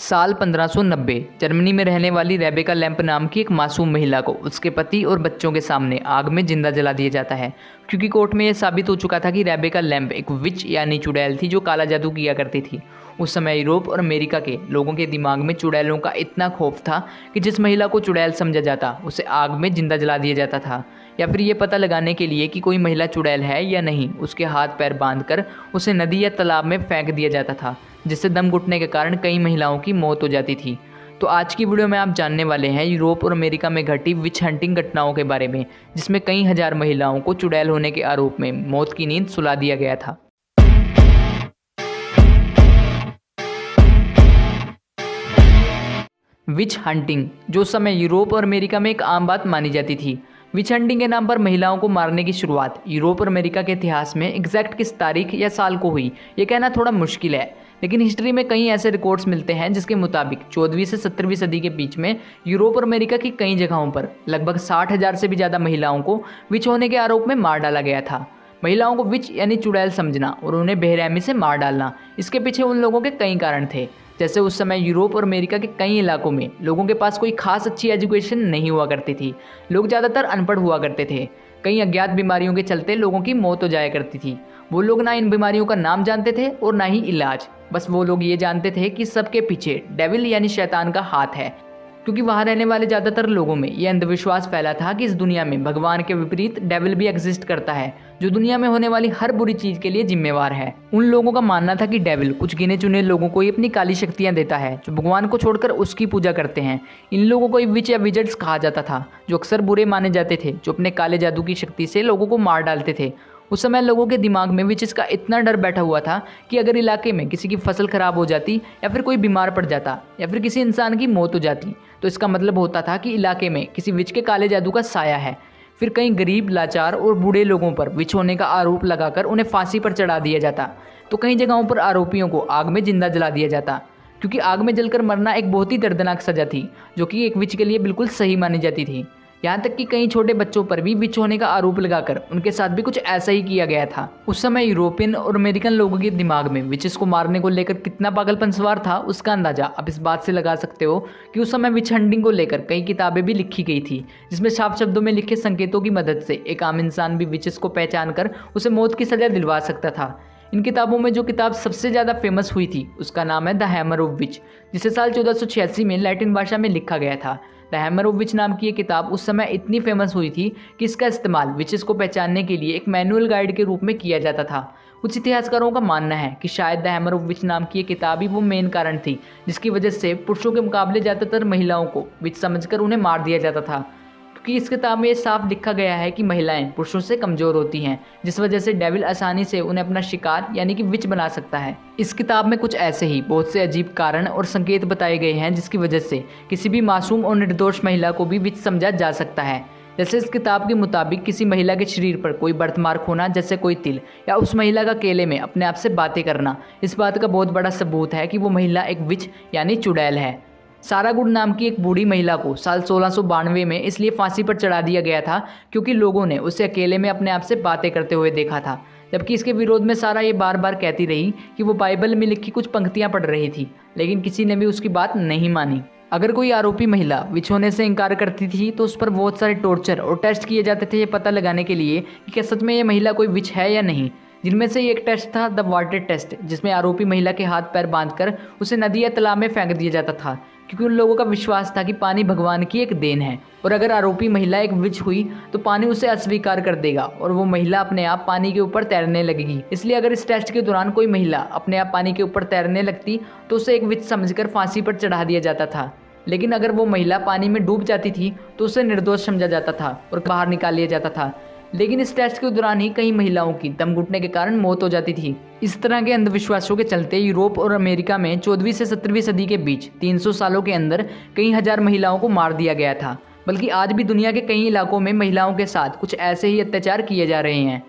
साल 1590 जर्मनी में रहने वाली रेबेका लैम्प नाम की एक मासूम महिला को उसके पति और बच्चों के सामने आग में जिंदा जला दिया जाता है, क्योंकि कोर्ट में यह साबित हो चुका था कि रेबेका लैम्प एक विच यानी चुड़ैल थी जो काला जादू किया करती थी। उस समय यूरोप और अमेरिका के लोगों के दिमाग में चुड़ैलों का इतना खौफ था कि जिस महिला को चुड़ैल समझा जाता उसे आग में जिंदा जला दिया जाता था, या फिर ये पता लगाने के लिए कि कोई महिला चुड़ैल है या नहीं उसके हाथ पैर बांधकर उसे नदी या तालाब में फेंक दिया जाता था, जिससे दम घुटने के कारण कई महिलाओं की मौत हो जाती थी। तो आज की वीडियो में आप जानने वाले हैं यूरोप और अमेरिका में घटी विच हंटिंग घटनाओं के बारे में, जिसमें कई हजार महिलाओं को चुड़ैल होने के आरोप में मौत की नींद सुला दिया गया था। विच हंटिंग जो उस समय यूरोप और अमेरिका में एक आम बात मानी जाती थी। विच हंटिंग के नाम पर महिलाओं को मारने की शुरुआत यूरोप और अमेरिका के इतिहास में एग्जैक्ट किस तारीख या साल को हुई ये कहना थोड़ा मुश्किल है, लेकिन हिस्ट्री में कई ऐसे रिकॉर्ड्स मिलते हैं जिसके मुताबिक 14वीं से 17वीं सदी के बीच में यूरोप और अमेरिका की कई जगहों पर लगभग 60,000 से भी ज़्यादा महिलाओं को विच होने के आरोप में मार डाला गया था। महिलाओं को विच यानी चुड़ैल समझना और उन्हें बेरहमी से मार डालना, इसके पीछे उन लोगों के कई कारण थे। जैसे उस समय यूरोप और अमेरिका के कई इलाकों में लोगों के पास कोई खास अच्छी एजुकेशन नहीं हुआ करती थी, लोग ज़्यादातर अनपढ़ हुआ करते थे। कई अज्ञात बीमारियों के चलते लोगों की मौत हो जाया करती थी। वो लोग ना इन बीमारियों का नाम जानते थे और ना ही इलाज, बस वो लोग ये जानते थे कि सबके पीछे डेविल यानी शैतान का हाथ है, क्योंकि वहाँ रहने वाले ज़्यादातर लोगों में ये अंधविश्वास फैला था कि इस दुनिया में भगवान के विपरीत डेविल भी एग्जिस्ट करता है, जो दुनिया में होने वाली हर बुरी चीज़ के लिए जिम्मेवार है। उन लोगों का मानना था कि डेविल कुछ गिने चुने लोगों को ही अपनी काली शक्तियाँ देता है, जो भगवान को छोड़कर उसकी पूजा करते हैं। इन लोगों को विच या विजर्ड्स कहा जाता था, जो अक्सर बुरे माने जाते थे, जो अपने काले जादू की शक्ति से लोगों को मार डालते थे। उस समय लोगों के दिमाग में विचेस का इतना डर बैठा हुआ था कि अगर इलाके में किसी की फसल खराब हो जाती या फिर कोई बीमार पड़ जाता या फिर किसी इंसान की मौत हो जाती, तो इसका मतलब होता था कि इलाके में किसी विच के काले जादू का साया है। फिर कई गरीब, लाचार और बूढ़े लोगों पर विच होने का आरोप लगाकर उन्हें फांसी पर चढ़ा दिया जाता। तो कई जगहों पर आरोपियों को आग में जिंदा जला दिया जाता, क्योंकि आग में जलकर मरना एक बहुत ही दर्दनाक सजा थी, जो कि एक विच के लिए बिल्कुल सही मानी जाती थी। यहाँ तक कि कई छोटे बच्चों पर भी विच होने का आरोप लगाकर उनके साथ भी कुछ ऐसा ही किया गया था। उस समय यूरोपियन और अमेरिकन लोगों के दिमाग में विचेस को मारने को लेकर कितना पागलपन सवार था, उसका अंदाजा आप इस बात से लगा सकते हो कि उस समय विच हंटिंग को लेकर कई किताबें भी लिखी गई थी, जिसमें साफ शब्दों में लिखे संकेतों की मदद से एक आम इंसान भी विचेस को पहचान कर उसे मौत की सजा दिलवा सकता था। इन किताबों में जो किताब सबसे ज़्यादा फेमस हुई थी उसका नाम है द हैमर ऑफ विच, जिसे साल 1486 में लैटिन भाषा में लिखा गया था। द हैमर ऑफ विच नाम की ये किताब उस समय इतनी फेमस हुई थी कि इसका इस्तेमाल विचेस को पहचानने के लिए एक मैनुअल गाइड के रूप में किया जाता था। कुछ इतिहासकारों का मानना है कि शायद द हैमर ऑफ विच नाम की ये किताब ही वो मेन कारण थी जिसकी वजह से पुरुषों के मुकाबले ज़्यादातर महिलाओं को विच समझकर उन्हें मार दिया जाता था, क्योंकि इस किताब में ये साफ लिखा गया है कि महिलाएं पुरुषों से कमज़ोर होती हैं, जिस वजह से डेविल आसानी से उन्हें अपना शिकार यानी कि विच बना सकता है। इस किताब में कुछ ऐसे ही बहुत से अजीब कारण और संकेत बताए गए हैं जिसकी वजह से किसी भी मासूम और निर्दोष महिला को भी विच समझा जा सकता है। जैसे इस किताब के मुताबिक किसी महिला के शरीर पर कोई बर्थमार्क होना, जैसे कोई तिल, या उस महिला का अकेले में अपने आप से बातें करना, इस बात का बहुत बड़ा सबूत है कि वो महिला एक विच यानी चुड़ैल है। सारा गुड नाम की एक बूढ़ी महिला को साल 1692 में इसलिए फांसी पर चढ़ा दिया गया था क्योंकि लोगों ने उसे अकेले में अपने आप से बातें करते हुए देखा था। जबकि इसके विरोध में सारा ये बार बार कहती रही कि वो बाइबल में लिखी कुछ पंक्तियां पढ़ रही थी, लेकिन किसी ने भी उसकी बात नहीं मानी। अगर कोई आरोपी महिला विच होने से इनकार करती थी तो उस पर बहुत सारे टॉर्चर और टेस्ट किए जाते थे ये पता लगाने के लिए कि क्या सच में ये महिला कोई विच है या नहीं। जिनमें से एक टेस्ट था द वाटर टेस्ट, जिसमें आरोपी महिला के हाथ पैर बांधकर उसे नदी या तालाब में फेंक दिया जाता था, क्योंकि उन लोगों का विश्वास था कि पानी भगवान की एक देन है और अगर आरोपी महिला एक विच हुई तो पानी उसे अस्वीकार कर देगा और वो महिला अपने आप पानी के ऊपर तैरने लगेगी। इसलिए अगर इस टेस्ट के दौरान कोई महिला अपने आप पानी के ऊपर तैरने लगती तो उसे एक विच समझकर फांसी पर चढ़ा दिया जाता था, लेकिन अगर वो महिला पानी में डूब जाती थी तो उसे निर्दोष समझा जाता था और बाहर निकाल लिया जाता था। लेकिन इस टेस्ट के दौरान ही कई महिलाओं की दम घुटने के कारण मौत हो जाती थी। इस तरह के अंधविश्वासों के चलते यूरोप और अमेरिका में 14वीं से 17वीं सदी के बीच 300 सालों के अंदर कई हजार महिलाओं को मार दिया गया था। बल्कि आज भी दुनिया के कई इलाकों में महिलाओं के साथ कुछ ऐसे ही अत्याचार किए जा रहे हैं।